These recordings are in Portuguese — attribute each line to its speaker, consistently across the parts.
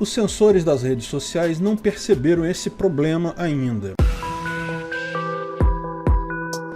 Speaker 1: Os censores das redes sociais não perceberam esse problema ainda.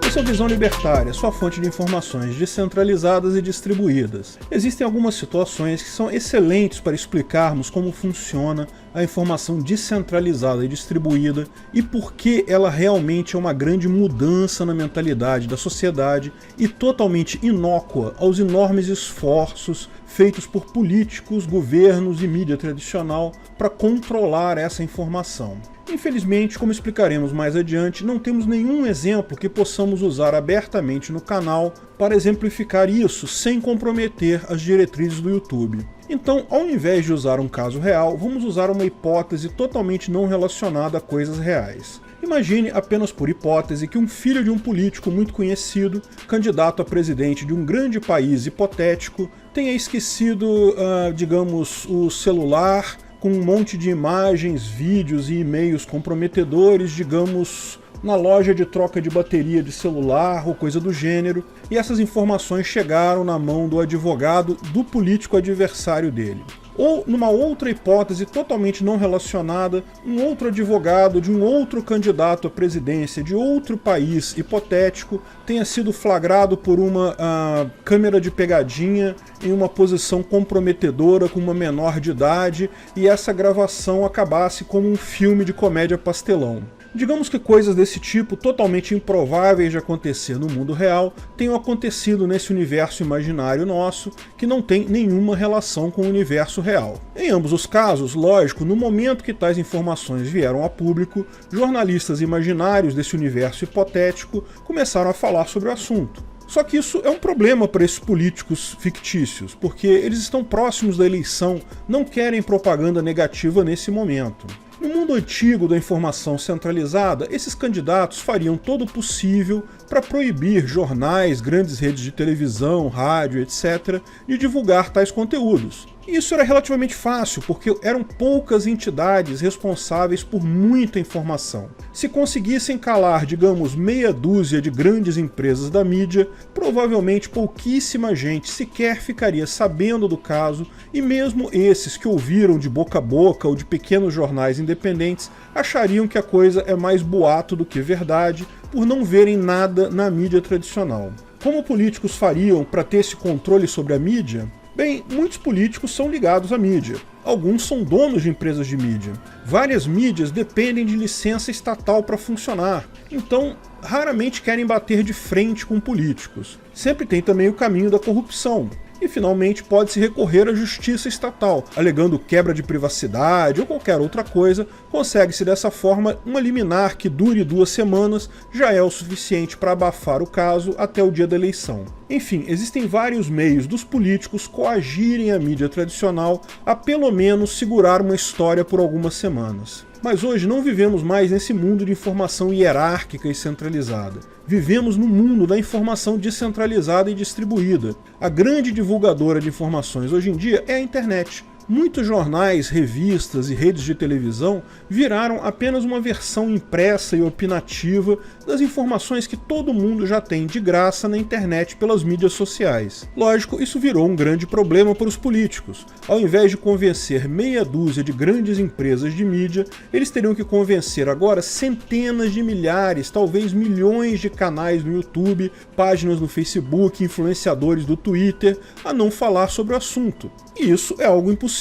Speaker 1: Essa é a Visão Libertária, sua fonte de informações descentralizadas e distribuídas. Existem algumas situações que são excelentes para explicarmos como funciona a informação descentralizada e distribuída e por que ela realmente é uma grande mudança na mentalidade da sociedade e totalmente inócua aos enormes esforços feitos por políticos, governos e mídia tradicional para controlar essa informação. Infelizmente, como explicaremos mais adiante, não temos nenhum exemplo que possamos usar abertamente no canal para exemplificar isso sem comprometer as diretrizes do YouTube. Então, ao invés de usar um caso real, vamos usar uma hipótese totalmente não relacionada a coisas reais. Imagine, apenas por hipótese, que um filho de um político muito conhecido, candidato a presidente de um grande país hipotético, tenha esquecido, digamos, o celular com um monte de imagens, vídeos e e-mails comprometedores, digamos, na loja de troca de bateria de celular ou coisa do gênero, e essas informações chegaram na mão do advogado do político adversário dele. Ou, numa outra hipótese totalmente não relacionada, um outro advogado de um outro candidato à presidência de outro país hipotético tenha sido flagrado por uma câmera de pegadinha em uma posição comprometedora com uma menor de idade e essa gravação acabasse como um filme de comédia pastelão. Digamos que coisas desse tipo, totalmente improváveis de acontecer no mundo real, tenham acontecido nesse universo imaginário nosso, que não tem nenhuma relação com o universo real. Em ambos os casos, lógico, no momento que tais informações vieram a público, jornalistas imaginários desse universo hipotético começaram a falar sobre o assunto. Só que isso é um problema para esses políticos fictícios, porque eles estão próximos da eleição, não querem propaganda negativa nesse momento. No mundo antigo da informação centralizada, esses candidatos fariam todo o possível para proibir jornais, grandes redes de televisão, rádio, etc., de divulgar tais conteúdos. E isso era relativamente fácil, porque eram poucas entidades responsáveis por muita informação. Se conseguissem calar, digamos, meia dúzia de grandes empresas da mídia, provavelmente pouquíssima gente sequer ficaria sabendo do caso, e mesmo esses que ouviram de boca a boca ou de pequenos jornais independentes achariam que a coisa é mais boato do que verdade, por não verem nada na mídia tradicional. Como políticos fariam para ter esse controle sobre a mídia? Bem, muitos políticos são ligados à mídia. Alguns são donos de empresas de mídia. Várias mídias dependem de licença estatal para funcionar. Então, raramente querem bater de frente com políticos. Sempre tem também o caminho da corrupção. E, finalmente, pode-se recorrer à justiça estatal, alegando quebra de privacidade ou qualquer outra coisa. Consegue-se dessa forma uma liminar que dure 2 semanas, já é o suficiente para abafar o caso até o dia da eleição. Enfim, existem vários meios dos políticos coagirem a mídia tradicional a pelo menos segurar uma história por algumas semanas. Mas hoje não vivemos mais nesse mundo de informação hierárquica e centralizada. Vivemos no mundo da informação descentralizada e distribuída. A grande divulgadora de informações hoje em dia é a internet. Muitos jornais, revistas e redes de televisão viraram apenas uma versão impressa e opinativa das informações que todo mundo já tem de graça na internet pelas mídias sociais. Lógico, isso virou um grande problema para os políticos. Ao invés de convencer meia dúzia de grandes empresas de mídia, eles teriam que convencer agora centenas de milhares, talvez milhões de canais no YouTube, páginas no Facebook, influenciadores do Twitter, a não falar sobre o assunto. E isso é algo impossível.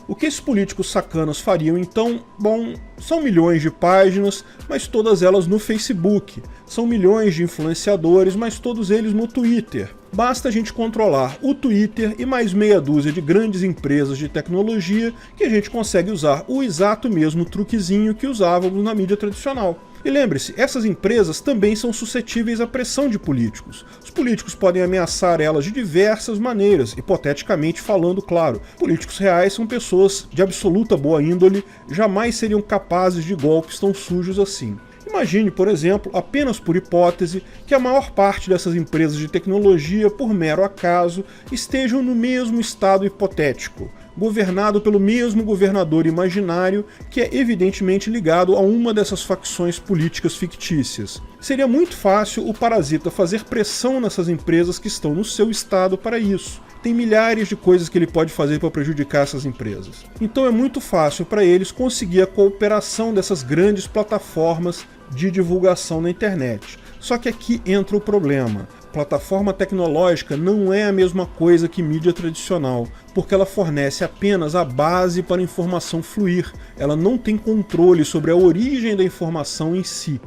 Speaker 1: O que esses políticos sacanas fariam então? Bom, são milhões de páginas, mas todas elas no Facebook. São milhões de influenciadores, mas todos eles no Twitter. Basta a gente controlar o Twitter e mais meia dúzia de grandes empresas de tecnologia que a gente consegue usar o exato mesmo truquezinho que usávamos na mídia tradicional. E lembre-se, essas empresas também são suscetíveis à pressão de políticos. Os políticos podem ameaçar elas de diversas maneiras, hipoteticamente falando, claro. Políticos reais são pessoas de absoluta boa índole, jamais seriam capazes de golpes tão sujos assim. Imagine, por exemplo, apenas por hipótese, que a maior parte dessas empresas de tecnologia, por mero acaso, estejam no mesmo estado hipotético. governado pelo mesmo governador imaginário que é evidentemente ligado a uma dessas facções políticas fictícias. Seria muito fácil o parasita fazer pressão nessas empresas que estão no seu estado para isso. Tem milhares de coisas que ele pode fazer para prejudicar essas empresas. Então é muito fácil para eles conseguir a cooperação dessas grandes plataformas de divulgação na internet. Só que aqui entra o problema. Plataforma tecnológica não é a mesma coisa que mídia tradicional, porque ela fornece apenas a base para a informação fluir. Ela não tem controle sobre a origem da informação em si.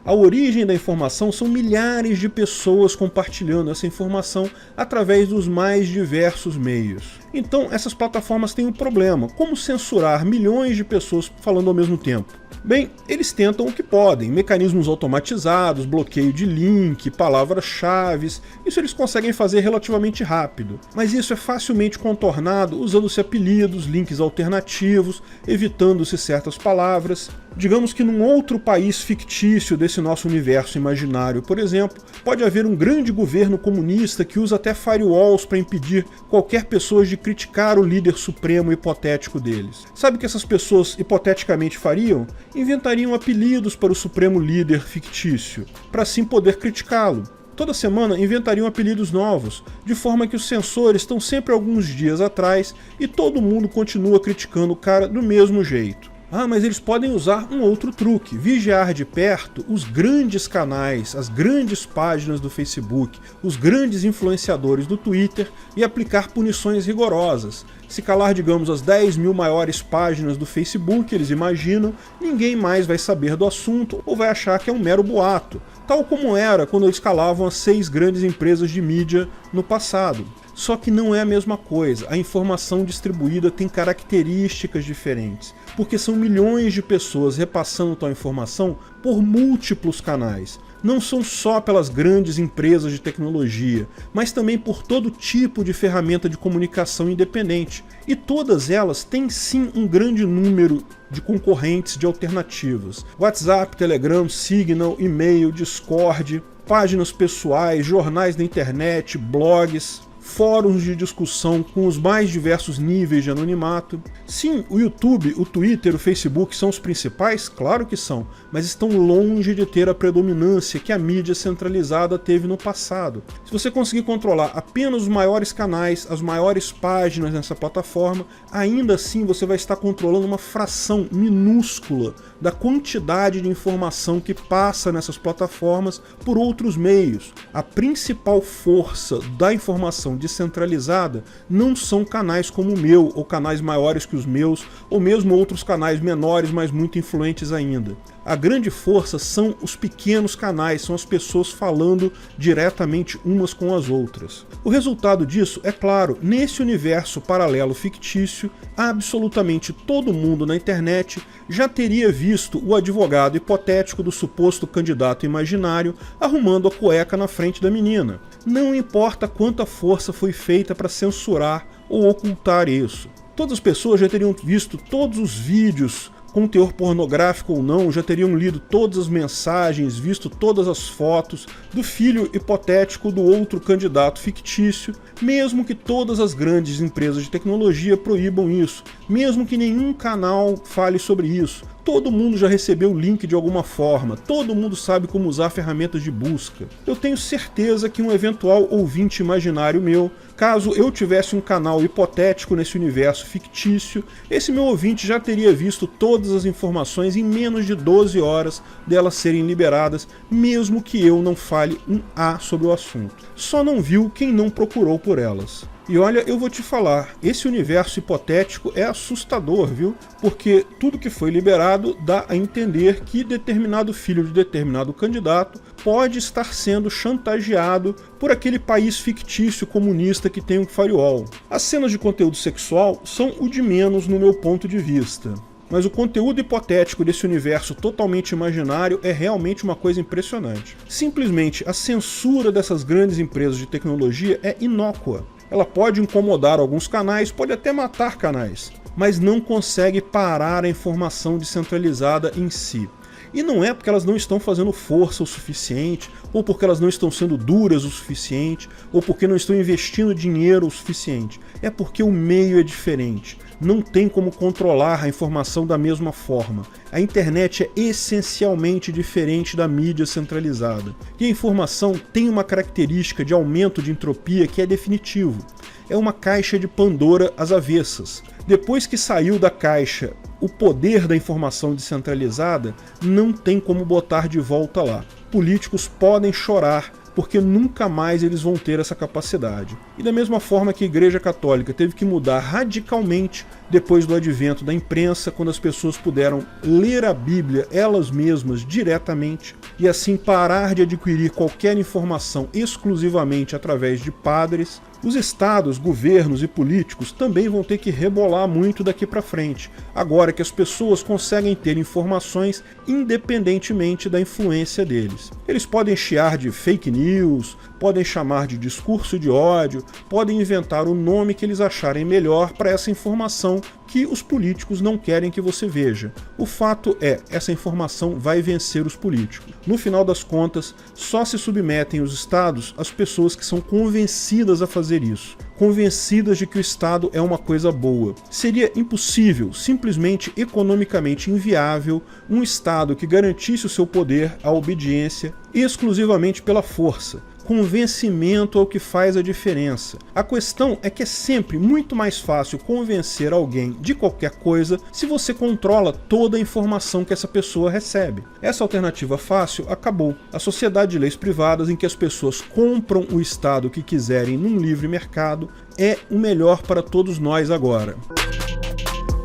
Speaker 1: A origem da informação são milhares de pessoas compartilhando essa informação através dos mais diversos meios. Então essas plataformas têm um problema: como censurar milhões de pessoas falando ao mesmo tempo? Bem, eles tentam o que podem, mecanismos automatizados, bloqueio de link, palavras-chave, isso eles conseguem fazer relativamente rápido. Mas isso é facilmente contornado usando-se apelidos, links alternativos, evitando-se certas palavras. Digamos que num outro país fictício desse nosso universo imaginário, por exemplo, pode haver um grande governo comunista que usa até firewalls para impedir qualquer pessoa de criticar o líder supremo hipotético deles. Sabe o que essas pessoas hipoteticamente fariam? Inventariam apelidos para o supremo líder fictício, para assim poder criticá-lo. Toda semana inventariam apelidos novos, de forma que os censores estão sempre alguns dias atrás e todo mundo continua criticando o cara do mesmo jeito. Ah, mas eles podem usar um outro truque: vigiar de perto os grandes canais, as grandes páginas do Facebook, os grandes influenciadores do Twitter e aplicar punições rigorosas. Se calar, digamos, as 10 mil maiores páginas do Facebook, eles imaginam, ninguém mais vai saber do assunto ou vai achar que é um mero boato, tal como era quando eles calavam as 6 grandes empresas de mídia no passado. Só que não é a mesma coisa. A informação distribuída tem características diferentes, porque são milhões de pessoas repassando tal informação por múltiplos canais. Não são só pelas grandes empresas de tecnologia, mas também por todo tipo de ferramenta de comunicação independente. E todas elas têm sim um grande número de concorrentes, de alternativas. WhatsApp, Telegram, Signal, e-mail, Discord, páginas pessoais, jornais da internet, blogs, fóruns de discussão com os mais diversos níveis de anonimato. Sim, o YouTube, o Twitter, o Facebook são os principais? Claro que são, mas estão longe de ter a predominância que a mídia centralizada teve no passado. Se você conseguir controlar apenas os maiores canais, as maiores páginas nessa plataforma, ainda assim você vai estar controlando uma fração minúscula da quantidade de informação que passa nessas plataformas por outros meios. A principal força da informação descentralizada não são canais como o meu, ou canais maiores que os meus, ou mesmo outros canais menores, mas muito influentes ainda. A grande força são os pequenos canais, são as pessoas falando diretamente umas com as outras. O resultado disso é claro: nesse universo paralelo fictício, absolutamente todo mundo na internet já teria visto o advogado hipotético do suposto candidato imaginário arrumando a cueca na frente da menina. Não importa quanta força foi feita para censurar ou ocultar isso. Todas as pessoas já teriam visto todos os vídeos com teor pornográfico ou não, já teriam lido todas as mensagens, visto todas as fotos do filho hipotético do outro candidato fictício, mesmo que todas as grandes empresas de tecnologia proíbam isso, mesmo que nenhum canal fale sobre isso. Todo mundo já recebeu o link de alguma forma, todo mundo sabe como usar ferramentas de busca. Eu tenho certeza que um eventual ouvinte imaginário meu, caso eu tivesse um canal hipotético nesse universo fictício, esse meu ouvinte já teria visto todas as informações em menos de 12 horas delas serem liberadas, mesmo que eu não fale um A sobre o assunto. Só não viu quem não procurou por elas. E olha, eu vou te falar, esse universo hipotético é assustador, viu? Porque tudo que foi liberado dá a entender que determinado filho de determinado candidato pode estar sendo chantageado por aquele país fictício comunista que tem um firewall. As cenas de conteúdo sexual são o de menos no meu ponto de vista. Mas o conteúdo hipotético desse universo totalmente imaginário é realmente uma coisa impressionante. Simplesmente a censura dessas grandes empresas de tecnologia é inócua. Ela pode incomodar alguns canais, pode até matar canais, mas não consegue parar a informação descentralizada em si. E não é porque elas não estão fazendo força o suficiente, ou porque elas não estão sendo duras o suficiente, ou porque não estão investindo dinheiro o suficiente. É porque o meio é diferente. Não tem como controlar a informação da mesma forma. A internet é essencialmente diferente da mídia centralizada. E a informação tem uma característica de aumento de entropia que é definitivo. É uma caixa de Pandora às avessas. Depois que saiu da caixa o poder da informação descentralizada, não tem como botar de volta lá. Políticos podem chorar porque nunca mais eles vão ter essa capacidade. E da mesma forma que a Igreja Católica teve que mudar radicalmente depois do advento da imprensa, quando as pessoas puderam ler a Bíblia elas mesmas diretamente e assim parar de adquirir qualquer informação exclusivamente através de padres, os estados, governos e políticos também vão ter que rebolar muito daqui para frente, agora que as pessoas conseguem ter informações independentemente da influência deles. Eles podem chiar de fake news, podem chamar de discurso de ódio, podem inventar o nome que eles acharem melhor para essa informação que os políticos não querem que você veja. O fato é, essa informação vai vencer os políticos. No final das contas, só se submetem os estados às pessoas que são convencidas a fazer isso, convencidas de que o Estado é uma coisa boa. Seria impossível, simplesmente economicamente inviável, um Estado que garantisse o seu poder à obediência exclusivamente pela força. Convencimento é o que faz a diferença. A questão é que é sempre muito mais fácil convencer alguém de qualquer coisa se você controla toda a informação que essa pessoa recebe. Essa alternativa fácil acabou. A sociedade de leis privadas em que as pessoas compram o Estado que quiserem num livre mercado é o melhor para todos nós agora.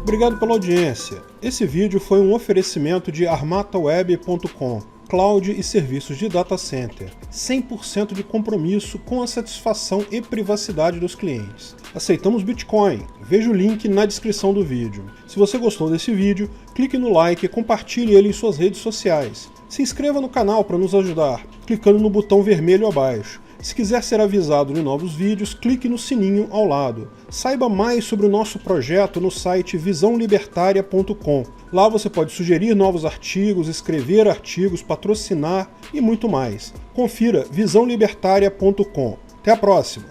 Speaker 1: Obrigado pela audiência. Esse vídeo foi um oferecimento de armataweb.com. Cloud e serviços de data center, 100% de compromisso com a satisfação e privacidade dos clientes. Aceitamos Bitcoin, veja o link na descrição do vídeo. Se você gostou desse vídeo, clique no like e compartilhe ele em suas redes sociais. Se inscreva no canal para nos ajudar, clicando no botão vermelho abaixo. Se quiser ser avisado de novos vídeos, clique no sininho ao lado. Saiba mais sobre o nosso projeto no site visãolibertaria.com. Lá você pode sugerir novos artigos, escrever artigos, patrocinar e muito mais. Confira visãolibertaria.com. Até a próxima!